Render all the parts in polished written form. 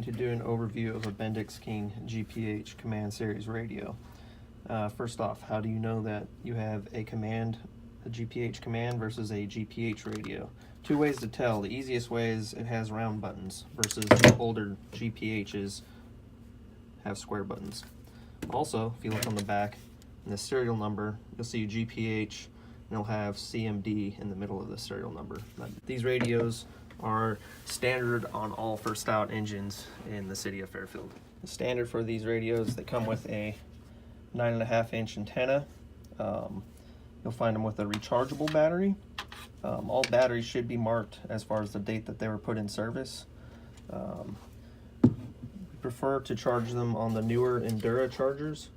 to do an overview of a Bendix King GPH command series radio. First off, how do you know that you have a GPH command versus a GPH radio? Two ways to tell. The easiest way is it has round buttons versus the older GPHs have square buttons. Also, if you look on the back in the serial number, you'll see GPH and it'll have CMD in the middle of the serial number. These radios are standard on all first out engines in the city of Fairfield. The standard for these radios, they come with a 9.5-inch antenna. You'll find them with a rechargeable battery. All batteries should be marked as far as the date that they were put in service. We prefer to charge them on the newer Endura chargers.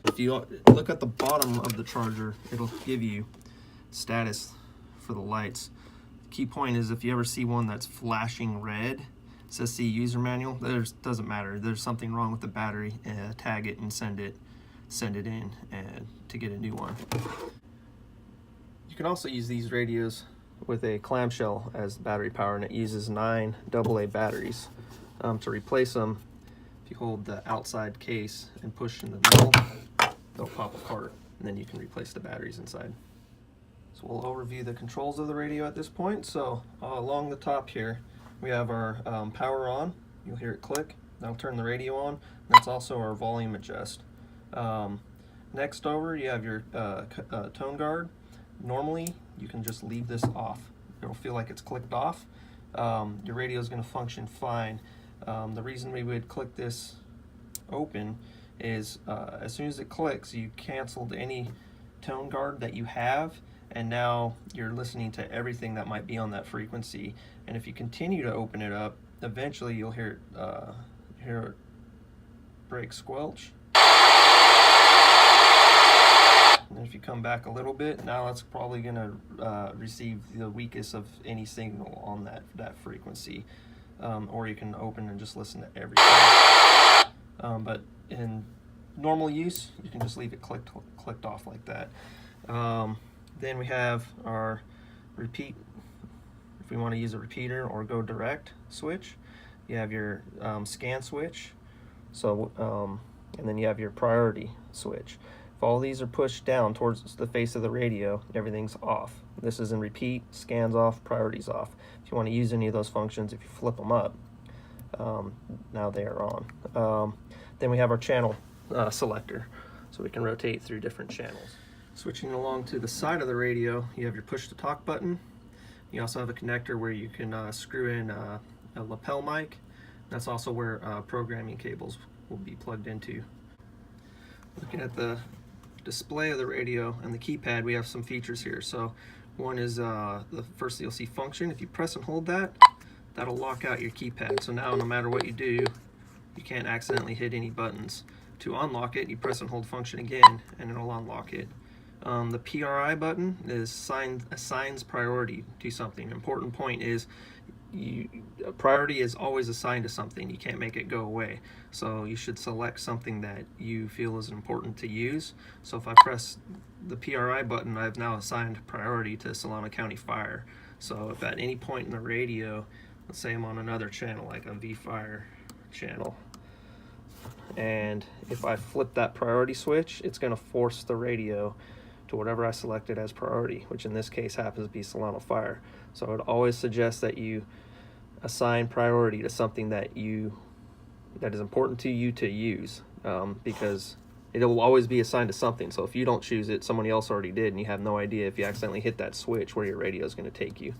If you look at the bottom of the charger, it'll give you status for the lights. Key point is if you ever see one that's flashing red, it says see user manual, doesn't matter. There's something wrong with the battery. Tag it and send it in to get a new one. You can also use these radios with a clamshell as battery power, and it uses 9 AA batteries. To replace them, if you hold the outside case and push in the middle, they'll pop apart, and then you can replace the batteries inside. So we'll overview the controls of the radio at this point. So along the top here, we have our power on. You'll hear it click. That'll turn the radio on. That's also our volume adjust. Next over, you have your tone guard. Normally, you can just leave this off. It'll feel like it's clicked off. Your radio is going to function fine. The reason we would click this open is as soon as it clicks, you canceled any tone guard that you have, and now you're listening to everything that might be on that frequency. And if you continue to open it up, eventually you'll hear it break squelch. And if you come back a little bit, now that's probably going to receive the weakest of any signal on that frequency. Or you can open and just listen to everything. But in normal use, you can just leave it clicked off like that. Then we have our repeat, if we want to use a repeater or go direct switch. You have your scan switch, and then you have your priority switch. If all these are pushed down towards the face of the radio, everything's off. This is in repeat, scans off, priorities off. If you want to use any of those functions, if you flip them up, now they are on. Then we have our channel selector, so we can rotate through different channels. Switching along to the side of the radio, you have your push to talk button. You also have a connector where you can screw in a lapel mic. That's also where programming cables will be plugged into. Looking at the display of the radio and the keypad, we have some features here. So one is the first you'll see function. If you press and hold that, that'll lock out your keypad. So now no matter what you do, you can't accidentally hit any buttons. To unlock it, you press and hold function again, and it'll unlock it. The PRI button assigns priority to something. An important point is priority is always assigned to something. You can't make it go away. So you should select something that you feel is important to use. So if I press the PRI button, I've now assigned priority to Solano County Fire. So if at any point in the radio, let's say I'm on another channel like a V-Fire channel, and if I flip that priority switch, it's going to force the radio to whatever I selected as priority, which in this case happens to be Solano Fire. So I would always suggest that you assign priority to something that is important to you to use, because it will always be assigned to something. So if you don't choose it, somebody else already did, and you have no idea if you accidentally hit that switch where your radio is going to take you.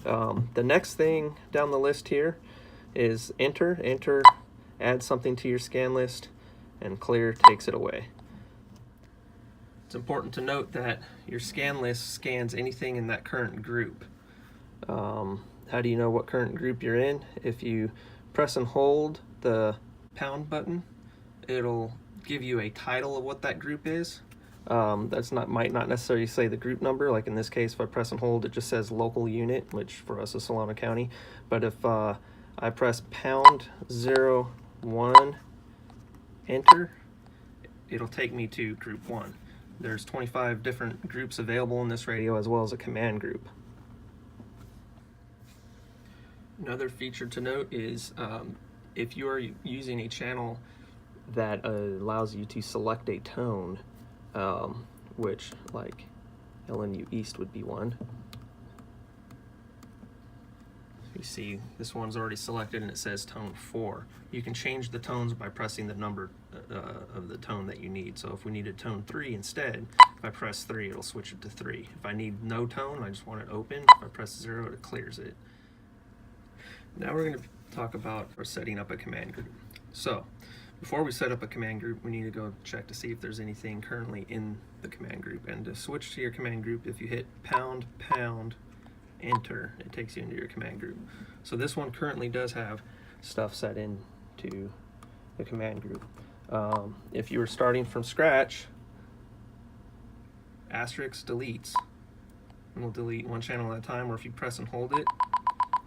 The next thing down the list here is enter. Enter adds something to your scan list, and clear takes it away. It's important to note that your scan list scans anything in that current group. How do you know what current group you're in? If you press and hold the pound button, it'll give you a title of what that group is. Might not necessarily say the group number. Like in this case, if I press and hold, it just says local unit, which for us is Solano County. But if I press pound 01 enter, it'll take me to group 1. There's 25 different groups available in this radio, as well as a command group. Another feature to note is if you are using a channel that allows you to select a tone, which like LNU East would be one. You see this one's already selected and it says tone 4. You can change the tones by pressing the number of the tone that you need. So if we needed tone 3 instead, if I press 3, it'll switch it to 3. If I need no tone, I just want it open, if I press 0, it clears it. Now we're going to talk about setting up a command group. So before we set up a command group, we need to go check to see if there's anything currently in the command group. And to switch to your command group, if you hit pound enter, it takes you into your command group. So this one currently does have stuff set into the command group. If you were starting from scratch, asterisk deletes, and we'll delete one channel at a time, or if you press and hold it,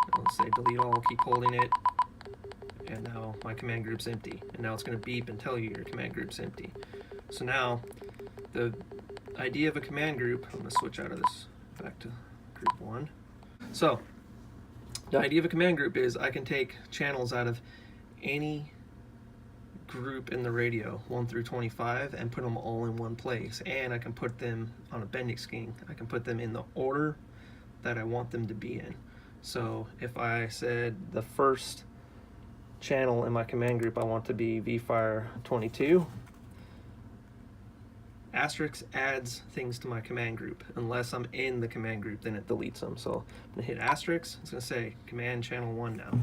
it'll say delete all, keep holding it, and now my command group's empty. And now it's going to beep and tell you your command group's empty. So now the idea of a command group, I'm going to switch out of this back to group 1. So the idea of a command group is I can take channels out of any group in the radio, 1 through 25, and put them all in one place. And I can put them on a Bendix King. I can put them in the order that I want them to be in. So if I said the first channel in my command group I want to be VFire 22, asterisk adds things to my command group. Unless I'm in the command group, then it deletes them. So I'm going to hit asterisk, it's going to say command channel 1 now.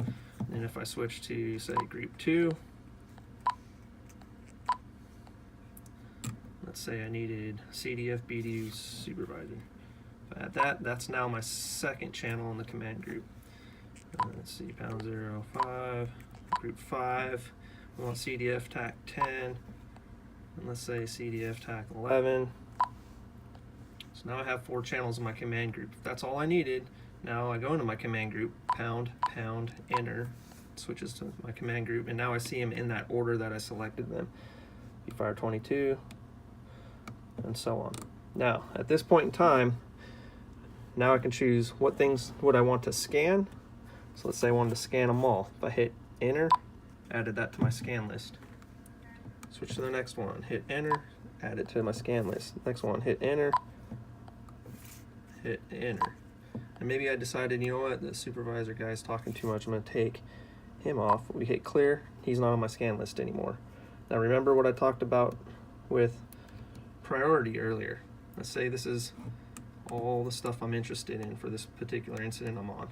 And if I switch to, say, group 2, let's say I needed CDF BDU supervisor. If I add that, that's now my second channel in the command group. Let's see, pound 05, group 5, we want CDF TAC 10, and let's say CDF TAC 11. So now I have 4 channels in my command group. If that's all I needed, now I go into my command group, pound, enter, it switches to my command group, and now I see them in that order that I selected them. VFire 22, and so on. Now, at this point in time, now I can choose what things would I want to scan. So let's say I wanted to scan them all. If I hit enter, added that to my scan list. Switch to the next one, hit enter, add it to my scan list. Next one, hit enter, hit enter. And maybe I decided, you know what, the supervisor guy's talking too much, I'm going to take him off. We hit clear, he's not on my scan list anymore. Now remember what I talked about with priority earlier. Let's say this is all the stuff I'm interested in for this particular incident I'm on,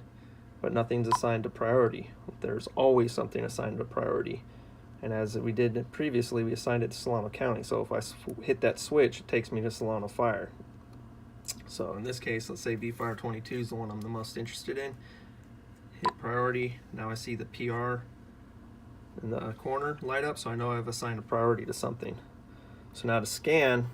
but nothing's assigned to priority. There's always something assigned to priority. And as we did previously, we assigned it to Solano County. So if I hit that switch, it takes me to Solano Fire. So in this case, let's say VFire 22 is the one I'm the most interested in. Hit priority. Now I see the PR in the corner light up, so I know I've assigned a priority to something. So now to scan,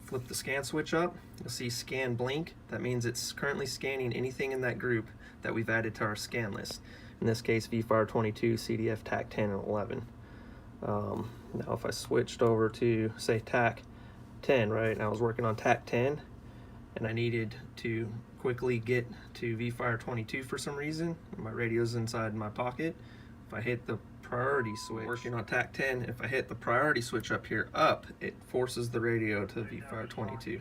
flip the scan switch up, you'll see scan blink. That means it's currently scanning anything in that group that we've added to our scan list. In this case, VFire 22, CDF TAC 10, and 11. Now if I switched over to, say, TAC 10, right? I was working on TAC 10, and I needed to quickly get to VFire 22 for some reason. My radio's inside my pocket. If I hit the priority switch, working on TAC 10, if I hit the priority switch up here, it forces the radio to VFire 22.